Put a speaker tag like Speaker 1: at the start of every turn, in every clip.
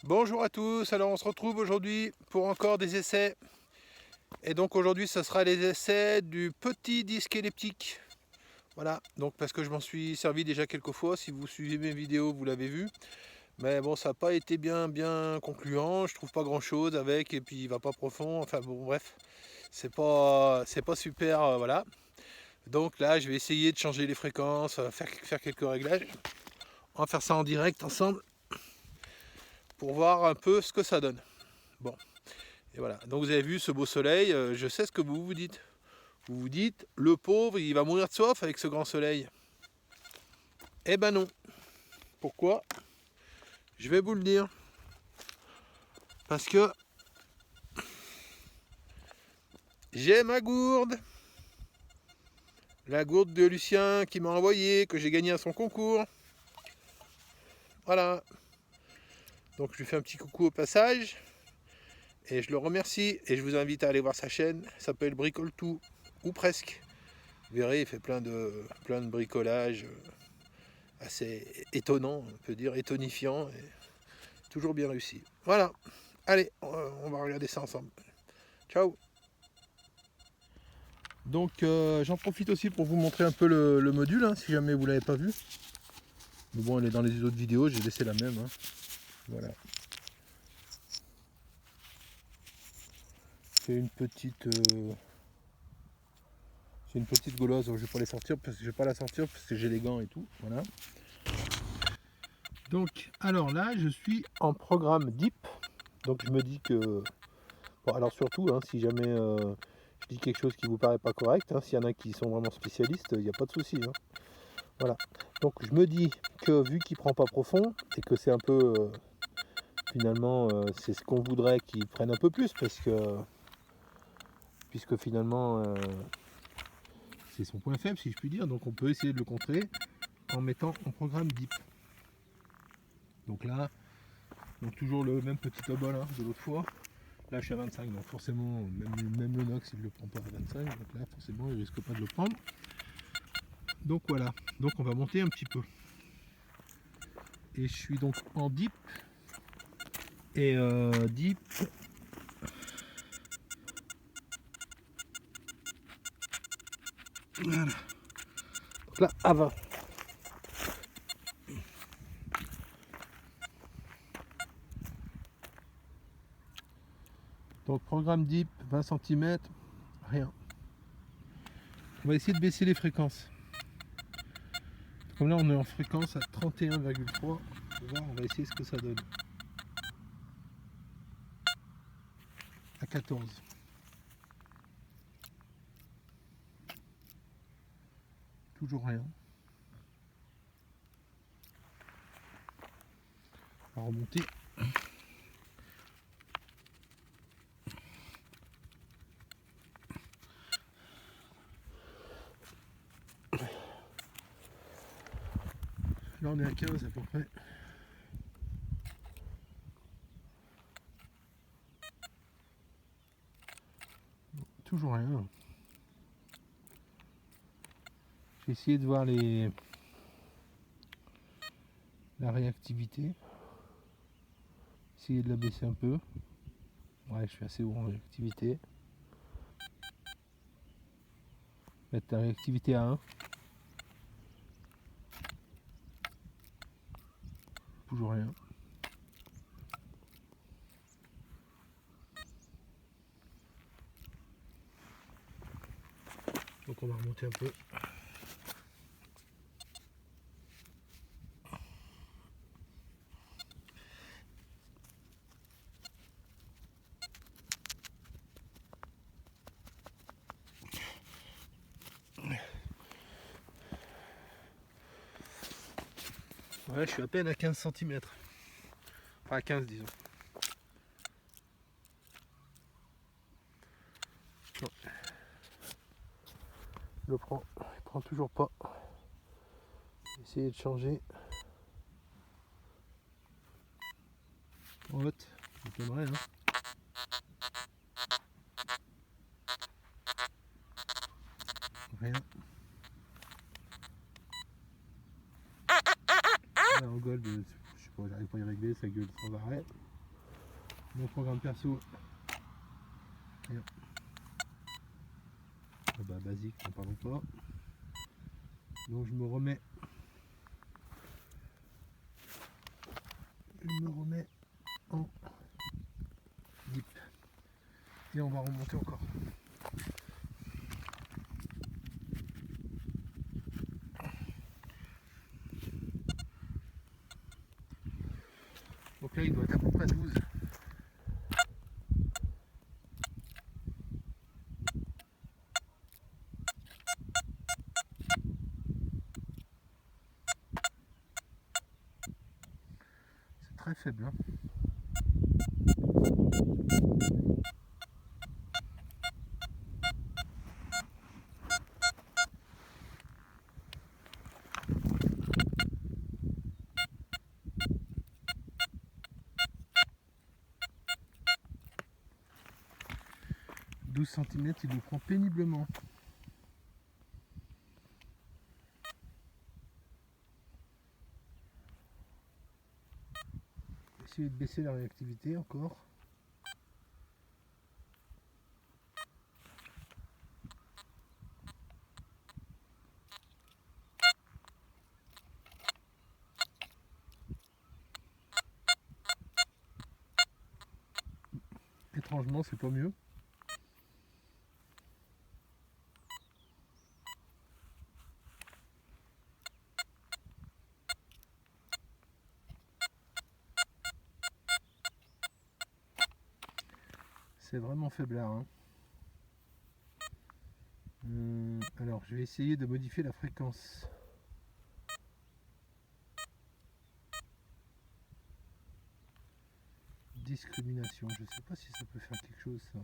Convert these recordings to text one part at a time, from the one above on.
Speaker 1: Bonjour à tous, alors on se retrouve aujourd'hui pour encore des essais. Et donc aujourd'hui ce sera les essais du petit disque elliptique. Voilà, donc parce que je m'en suis servi déjà quelques fois, si vous suivez mes vidéos vous l'avez vu. Mais bon, ça n'a pas été bien concluant, je trouve pas grand chose avec, et puis il va pas profond, enfin bon bref, c'est pas super, voilà. Donc là je vais essayer de changer les fréquences, faire quelques réglages. On va faire ça en direct ensemble pour voir un peu ce que ça donne. Bon. Et voilà, donc vous avez vu ce beau soleil, je sais ce que vous vous dites. Vous vous dites, le pauvre, il va mourir de soif avec ce grand soleil. Eh ben non. Pourquoi? Je vais vous le dire. Parce que j'ai ma gourde. La gourde de Lucien qui m'a envoyé, que j'ai gagné à son concours. Voilà. Donc je lui fais un petit coucou au passage. Et je le remercie. Et je vous invite à aller voir sa chaîne. Ça s'appelle Bricole Tout. Ou presque. Vous verrez, il fait plein de bricolages assez étonnants, on peut dire, étonifiants. Et toujours bien réussi. Voilà. Allez, on va regarder ça ensemble. Ciao. Donc j'en profite aussi pour vous montrer un peu le module, hein, si jamais vous ne l'avez pas vu. Mais bon, elle est dans les autres vidéos, j'ai laissé la même. Hein. Voilà. C'est une petite gauloise, je vais pas les sortir parce que je vais pas la sortir parce que j'ai les gants et tout. Voilà. Donc alors là je suis en programme Deep. Donc je me dis que. Bon, alors surtout, hein, si jamais je dis quelque chose qui vous paraît pas correct, hein, s'il y en a qui sont vraiment spécialistes, il n'y a pas de souci. Hein. Voilà. Donc je me dis que vu qu'il prend pas profond et que c'est un peu finalement c'est ce qu'on voudrait qu'il prenne un peu plus puisque finalement c'est son point faible si je puis dire. Donc on peut essayer de le contrer en mettant en programme Deep. Donc là, donc toujours le même petit obol hein, de l'autre fois. Là je suis à 25, donc forcément même le Nox il ne le prend pas à 25, donc là forcément il risque pas de le prendre. Donc voilà, donc on va monter un petit peu. Et je suis donc en Deep. Et Deep. Voilà. Donc là à 20. Donc programme Deep, 20 cm, rien. On va essayer de baisser les fréquences. Comme là on est en fréquence à 31,3. On va essayer ce que ça donne. À 14. Toujours rien. On va remonter. Là on est à 15 à peu près. Toujours rien. J'ai essayé de voir la réactivité. Essayer de la baisser un peu. Ouais, je suis assez haut en réactivité. Mettre la réactivité à 1. Toujours rien. Donc on va remonter un peu. Ouais, je suis à peine à 15 cm. Enfin à 15 disons. Non. Il prend toujours pas. Essayer de changer. En haute, ça m'étonnerait hein. Rien. Là, en gold, je sais pas, j'arrive pas à y régler, ça gueule sans arrêt. Mon programme perso. Bah, basique, n'en parlons pas. Donc je me remets en dip et on va remonter encore. Donc là il doit être à peu près 12. C'est très faible, hein. cm, il nous prend péniblement. Essayer de baisser la réactivité encore. Étrangement, c'est pas mieux. C'est vraiment faiblard, hein. Alors, je vais essayer de modifier la fréquence. Discrimination, je sais pas si ça peut faire quelque chose, ça.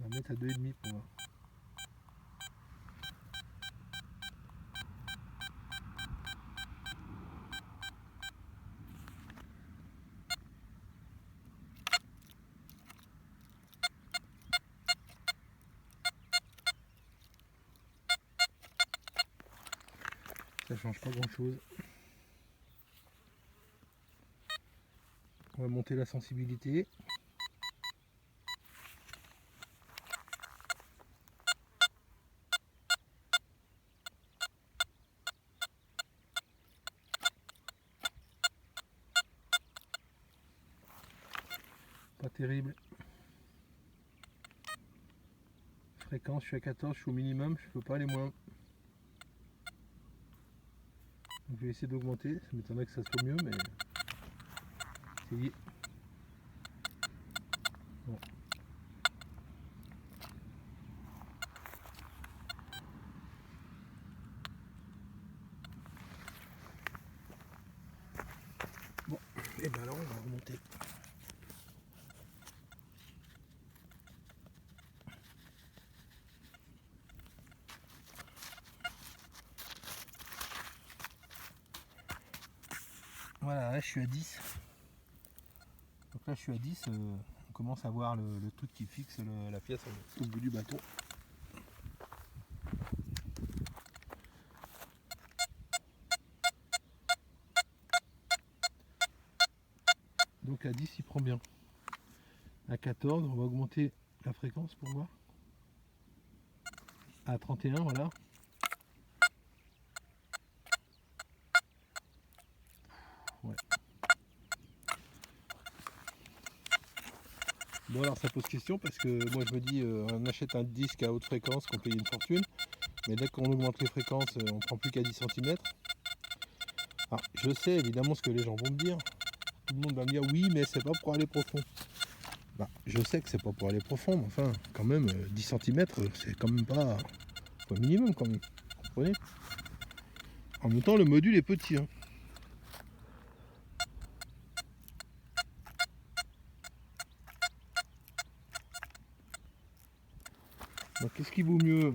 Speaker 1: On va mettre à 2,5 pour voir. Ça change pas grand chose. On va monter la sensibilité. Pas terrible. Fréquence, je suis à 14, je suis au minimum, je peux pas aller moins. Donc je vais essayer d'augmenter, ça m'étonnerait que ça soit mieux, mais essayez. Bon. Bon, et ben là on va remonter. Voilà, là je suis à 10. Donc là je suis à 10, on commence à voir le truc qui fixe la pièce au bout du bâton. Donc à 10 il prend bien. À 14 on va augmenter la fréquence pour voir. À 31 voilà. Ouais. Bon alors ça pose question parce que moi je me dis on achète un disque à haute fréquence qu'on paye une fortune, mais dès qu'on augmente les fréquences on prend plus qu'à 10 cm. Alors je sais évidemment ce que les gens vont me dire, tout le monde va me dire oui mais c'est pas pour aller profond. Bah, je sais que c'est pas pour aller profond, mais enfin quand même 10 cm c'est quand même pas au minimum quand même, vous comprenez. En même temps le module est petit, hein. Donc qu'est-ce qui vaut mieux,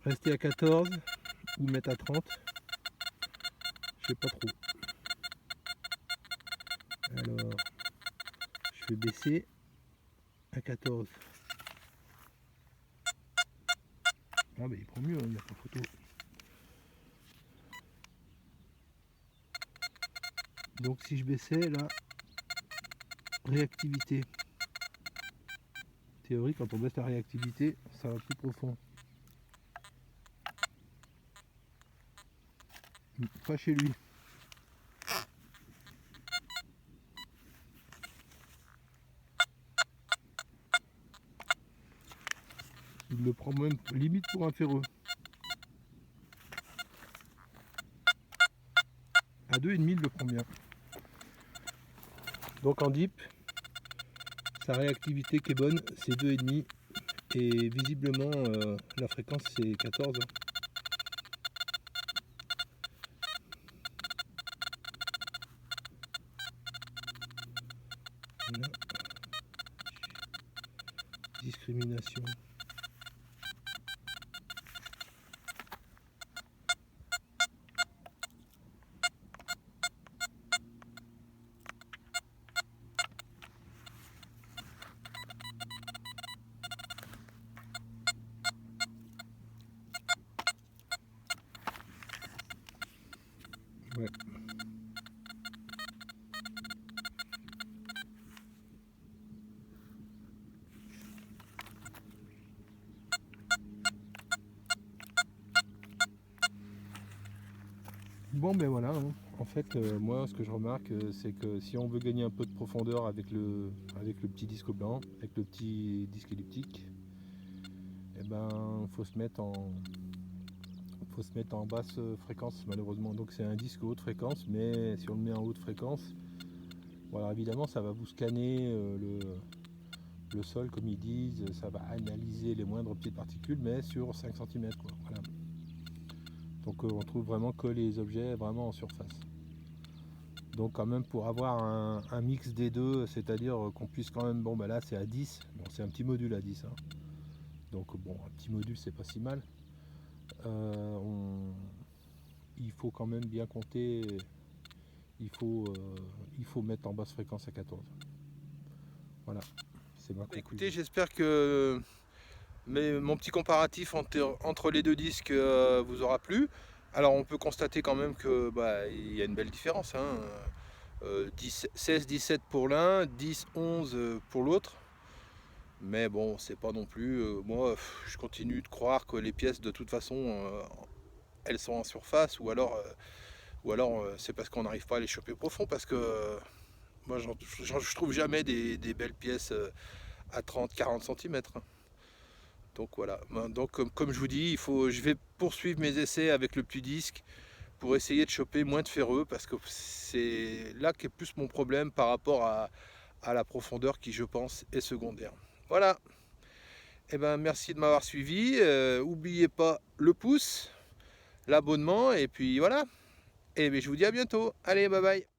Speaker 1: rester à 14 ou mettre à 30? Je sais pas trop. Alors je vais baisser à 14. Ah bah il prend mieux, il n'y a pas photo. Donc si je baissais là, réactivité. Théorie, quand on baisse la réactivité, ça va plus profond. Pas chez lui. Il le prend même limite pour un ferreux. À 2,5 il le prend bien. Donc en deep, sa réactivité qui est bonne, c'est 2,5 et visiblement la fréquence c'est 14. Voilà. Discrimination. Ouais. Bon ben voilà, hein. En fait moi ce que je remarque c'est que si on veut gagner un peu de profondeur avec le petit disque blanc, avec le petit disque elliptique, et ben faut se mettre en basse fréquence malheureusement. Donc c'est un disque haute fréquence, mais si on le met en haute fréquence, voilà, évidemment ça va vous scanner le sol comme ils disent, ça va analyser les moindres petites particules, mais sur 5 cm quoi. Voilà. Donc on trouve vraiment que les objets vraiment en surface. Donc quand même pour avoir un mix des deux, c'est-à-dire qu'on puisse quand même, bon bah là c'est à 10, bon c'est un petit module à 10, hein. Donc bon un petit module c'est pas si mal. Il faut quand même bien compter, il faut mettre en basse fréquence à 14. Voilà, c'est ma conclusion. Écoutez, j'espère que mon petit comparatif entre les deux disques vous aura plu. Alors on peut constater quand même que il y a une belle différence, hein. 16-17 pour l'un, 10-11 pour l'autre. Mais bon, c'est pas non plus. Moi, je continue de croire que les pièces, de toute façon, elles sont en surface, ou alors c'est parce qu'on n'arrive pas à les choper profond, parce que moi, je trouve jamais des belles pièces à 30-40 cm. Donc voilà. Donc comme je vous dis, je vais poursuivre mes essais avec le petit disque pour essayer de choper moins de ferreux, parce que c'est là qu'est plus mon problème par rapport à la profondeur qui, je pense, est secondaire. Voilà. Et ben merci de m'avoir suivi. N'oubliez pas le pouce, l'abonnement, et puis voilà. Et bien, je vous dis à bientôt. Allez, bye bye.